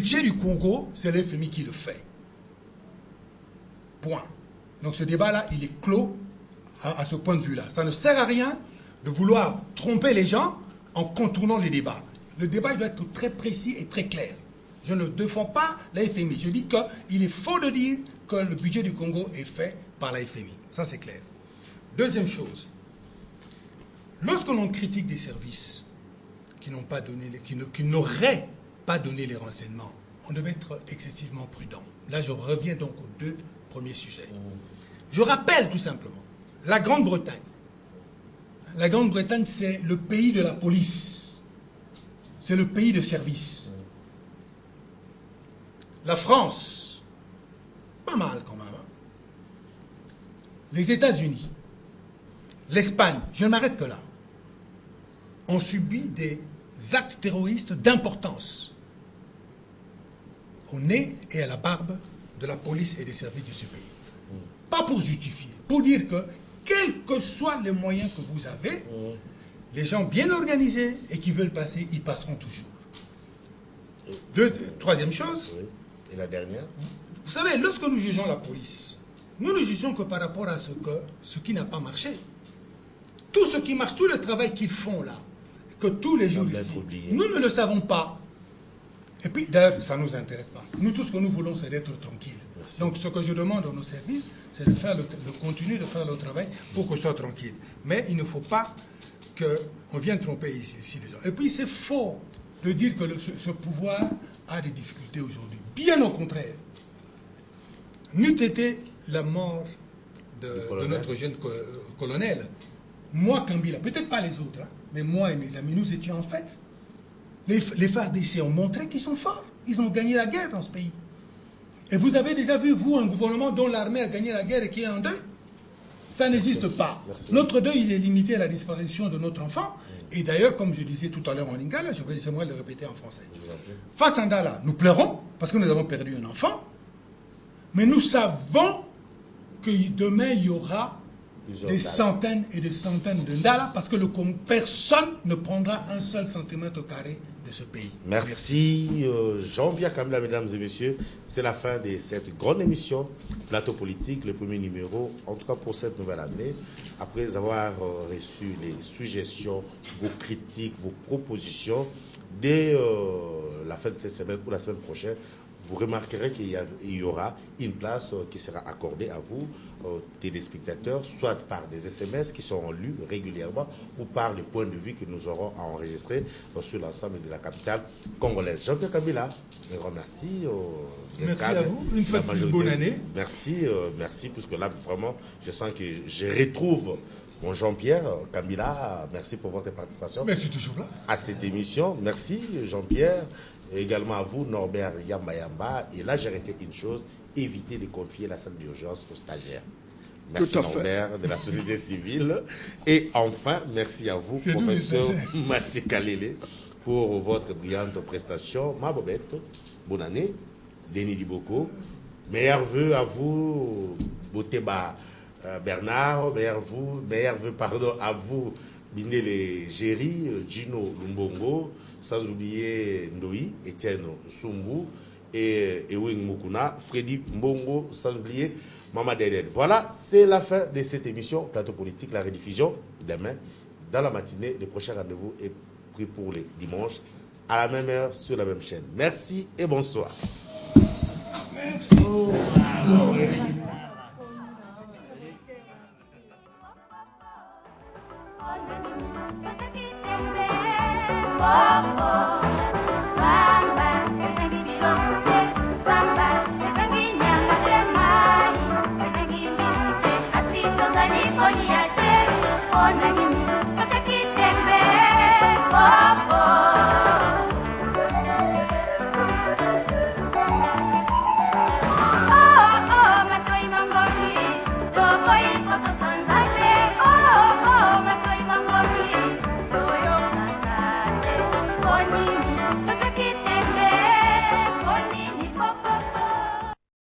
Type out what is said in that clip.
budget du Congo, c'est le FMI qui le fait. Point. Donc ce débat-là, il est clos à ce point de vue-là. Ça ne sert à rien de vouloir tromper les gens en contournant les débats. Le débat il doit être très précis et très clair. Je ne défends pas la FMI. Je dis qu'il est faux de dire que le budget du Congo est fait par la FMI. Ça, c'est clair. Deuxième chose, lorsque l'on critique des services qui n'auraient pas donné les renseignements, on devait être excessivement prudent. Là, je reviens donc aux deux premiers sujets. Je rappelle tout simplement, la Grande-Bretagne. La Grande-Bretagne, c'est le pays de la police. C'est le pays de service. La France, pas mal quand même. Hein. Les États-Unis, l'Espagne, je ne m'arrête que là, ont subi des actes terroristes d'importance au nez et à la barbe de la police et des services de ce pays. Pas pour justifier, pour dire que, quels que soient les moyens que vous avez, les gens bien organisés et qui veulent passer, ils passeront toujours. Troisième chose. Oui. Et la dernière? Vous savez, lorsque nous jugeons la police, nous ne jugeons que par rapport à ce qui n'a pas marché. Tout ce qui marche, tout le travail qu'ils font là, que tous les jours ici, nous ne le savons pas. Et puis, d'ailleurs, ça ne nous intéresse pas. Nous, tout ce que nous voulons, c'est d'être tranquilles. Merci. Donc, ce que je demande à nos services, c'est de faire de continuer de faire le travail pour qu'on soit tranquille. Mais il ne faut pas qu'on vienne tromper ici les gens. Et puis, c'est faux de dire que ce pouvoir a des difficultés aujourd'hui. Bien au contraire. N'eût été la mort de notre jeune colonel, moi, Kambila, peut-être pas les autres, hein, mais moi et mes amis, nous étions en fait. Les FARDC ont montré qu'ils sont forts. Ils ont gagné la guerre dans ce pays. Et vous avez déjà vu, vous, un gouvernement dont l'armée a gagné la guerre et qui est en deuil? Ça n'existe pas. Merci. Notre deuil, il est limité à la disparition de notre enfant. Et d'ailleurs, comme je disais tout à l'heure en lingala, j'aimerais le répéter en français. Face à Ndala, nous pleurons parce que nous avons perdu un enfant. Mais nous savons que demain, il y aura des centaines et des centaines de Ndala parce que personne ne prendra un seul centimètre carré de ce pays. Merci. Jean-Pierre Kambila, mesdames et messieurs. C'est la fin de cette grande émission, Plateau Politique, le premier numéro, en tout cas pour cette nouvelle année. Après avoir reçu les suggestions, vos critiques, vos propositions, dès la fin de cette semaine ou la semaine prochaine, vous remarquerez qu'il y aura une place qui sera accordée à vous, téléspectateurs, soit par des SMS qui seront lus régulièrement ou par les points de vue que nous aurons à enregistrer sur l'ensemble de la capitale congolaise. Jean-Pierre Kambila, un grand merci. Merci à vous. Une fois de plus, bonne année. Merci, merci, puisque là, vraiment, je sens que je retrouve mon Jean-Pierre Kambila. Merci pour votre participation. Merci toujours là. À cette émission. Merci, Jean-Pierre. Et également à vous, Norbert Yamba. Et là, j'ai arrêté une chose, éviter de confier la salle d'urgence aux stagiaires. Merci Norbert de la société civile. Et enfin, merci à vous, professeur Mathieu Kalele, pour votre brillante prestation. Ma Bobette, bonne année. Denis Diboko. Meilleurs vœux à vous, Boteba Bernard. Meilleurs vœux, à vous, Bindele Géry, Gino Lumbongo. Sans oublier Ndoi, Etienne Sumbu et Ewing Mukuna, Freddy Mbongo, sans oublier Mama Deden. Voilà, c'est la fin de cette émission Plateau Politique, la rediffusion demain dans la matinée. Le prochain rendez-vous est pris pour les dimanches à la même heure sur la même chaîne. Merci et bonsoir. Merci. Mama.